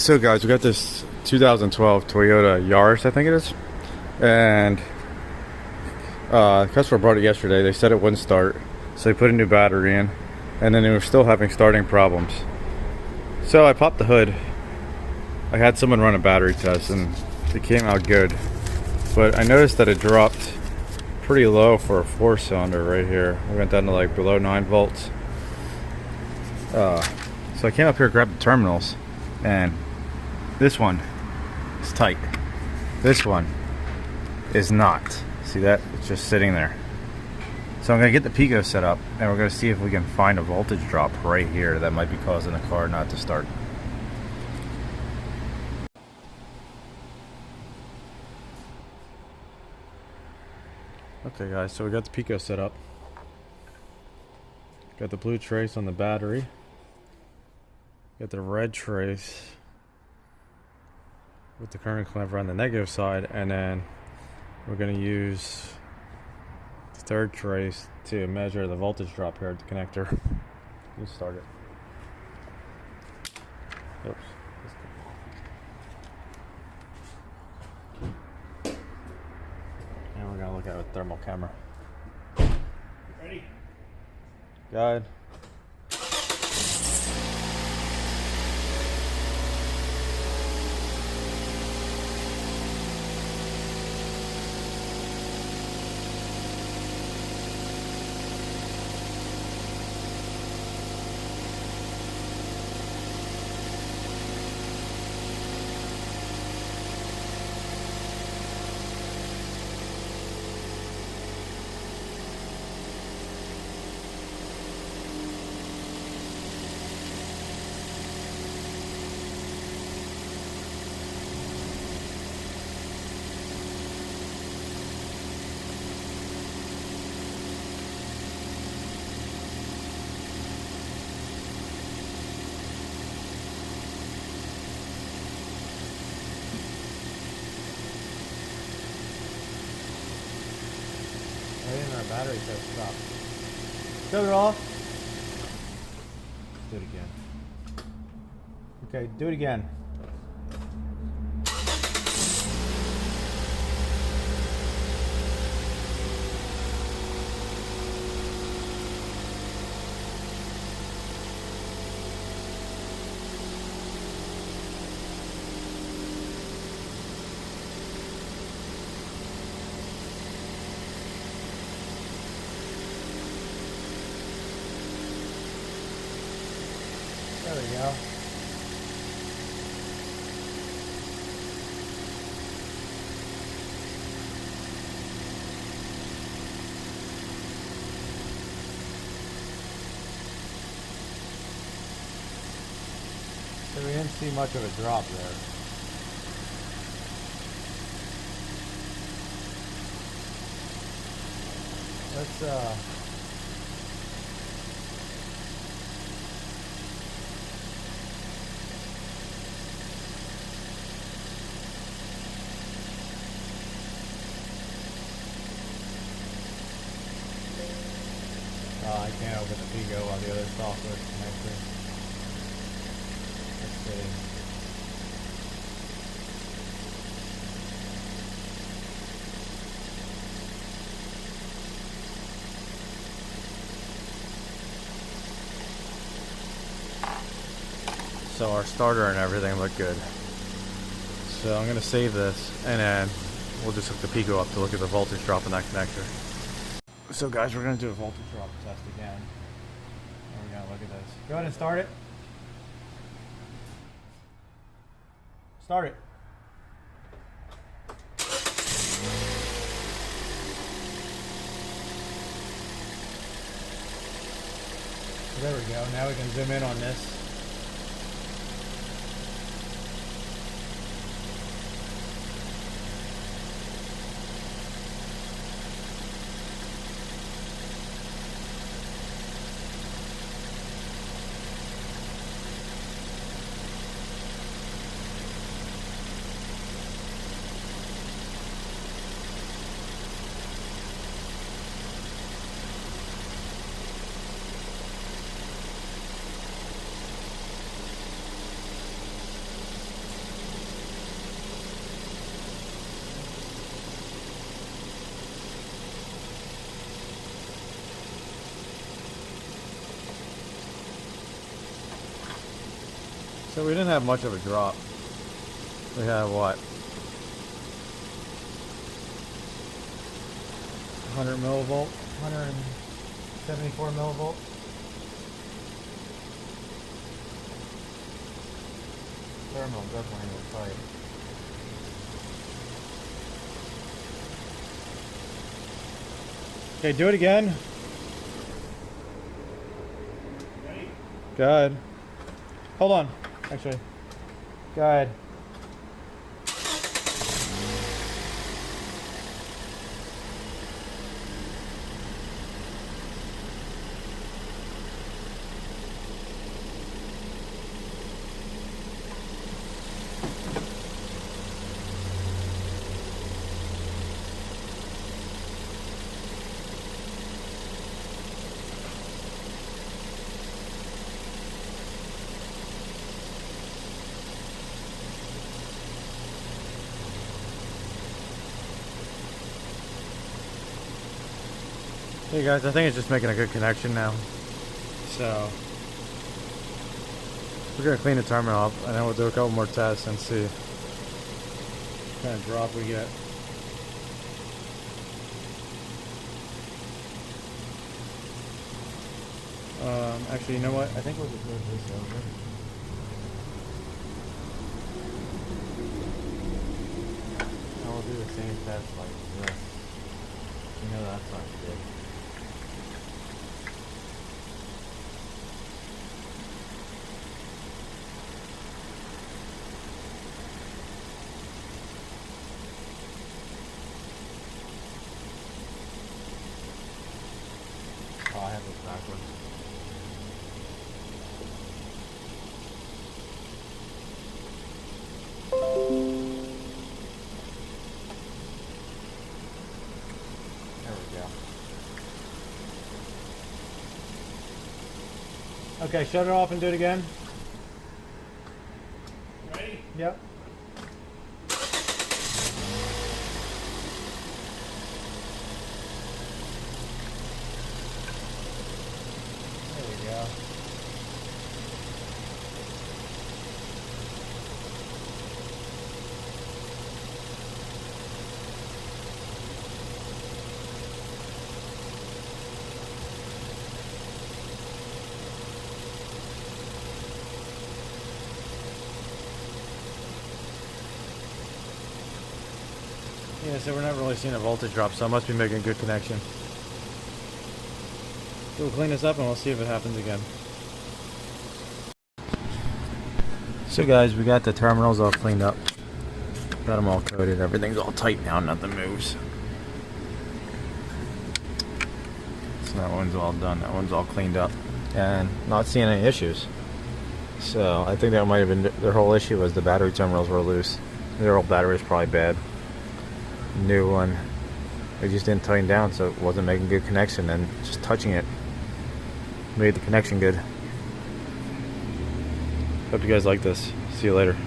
So guys, we got this 2012 Toyota Yaris, I think it is, and the customer brought it yesterday. They said it wouldn't start, so they put a new battery in, and then they were still having starting problems. So I popped the hood. I had someone run a battery test, and it came out good, but I noticed that it dropped pretty low for a 4-cylinder right here. We went down to like below 9 volts. So I came up here, grabbed the terminals, and this one is tight. This one is not. See that? It's just sitting there. So I'm going to get the Pico set up, and we're going to see if we can find a voltage drop right here that might be causing the car not to start. Okay guys, so we got the Pico set up. Got the blue trace on the battery. Got the red trace with the current clamper on the negative side, and then we're going to use the third trace to measure the voltage drop here at the connector. Let's start it. Oops. And we're going to look at it with a thermal camera. Ready? Go ahead. Our battery test stopped. Shut it off. Do it again. Okay, do it again. There we go. So we didn't see much of a drop there. Let's I can't open the Pico on the other software connector. Let's see. So our starter and everything look good. So I'm going to save this, and then we'll just hook the Pico up to look at the voltage drop in that connector. So guys, we're going to do a voltage drop test again. And we're going to look at this. Go ahead and start it. Start it. There we go. Now we can zoom in on this. So we didn't have much of a drop. We had what? 100 millivolt, 174 millivolt. Terminal definitely was tight. Okay, do it again. Ready? Good. Hold on, actually. Good. Hey guys, I think it's just making a good connection now. So we're gonna clean the terminal up and then we'll do a couple more tests and see what kind of drop we get. Actually, you know what? I think we'll just move this over. And we'll do the same test like this. You know that's not good. Oh, I have this backwards. There we go. Okay, shut it off and do it again. Ready? Yep. There we go. Yeah, so we're not really seeing a voltage drop, so I must be making a good connection. So we'll clean this up and we'll see if it happens again. So guys, we got the terminals all cleaned up. Got them all coated. Everything's all tight now, nothing moves. So that one's all done. That one's all cleaned up. And not seeing any issues. So I think that might have been their whole issue was the battery terminals were loose. Their old battery is probably bad. New one, it just didn't tighten down, so it wasn't making good connection, and just touching it made the connection good. Hope you guys like this. See you later.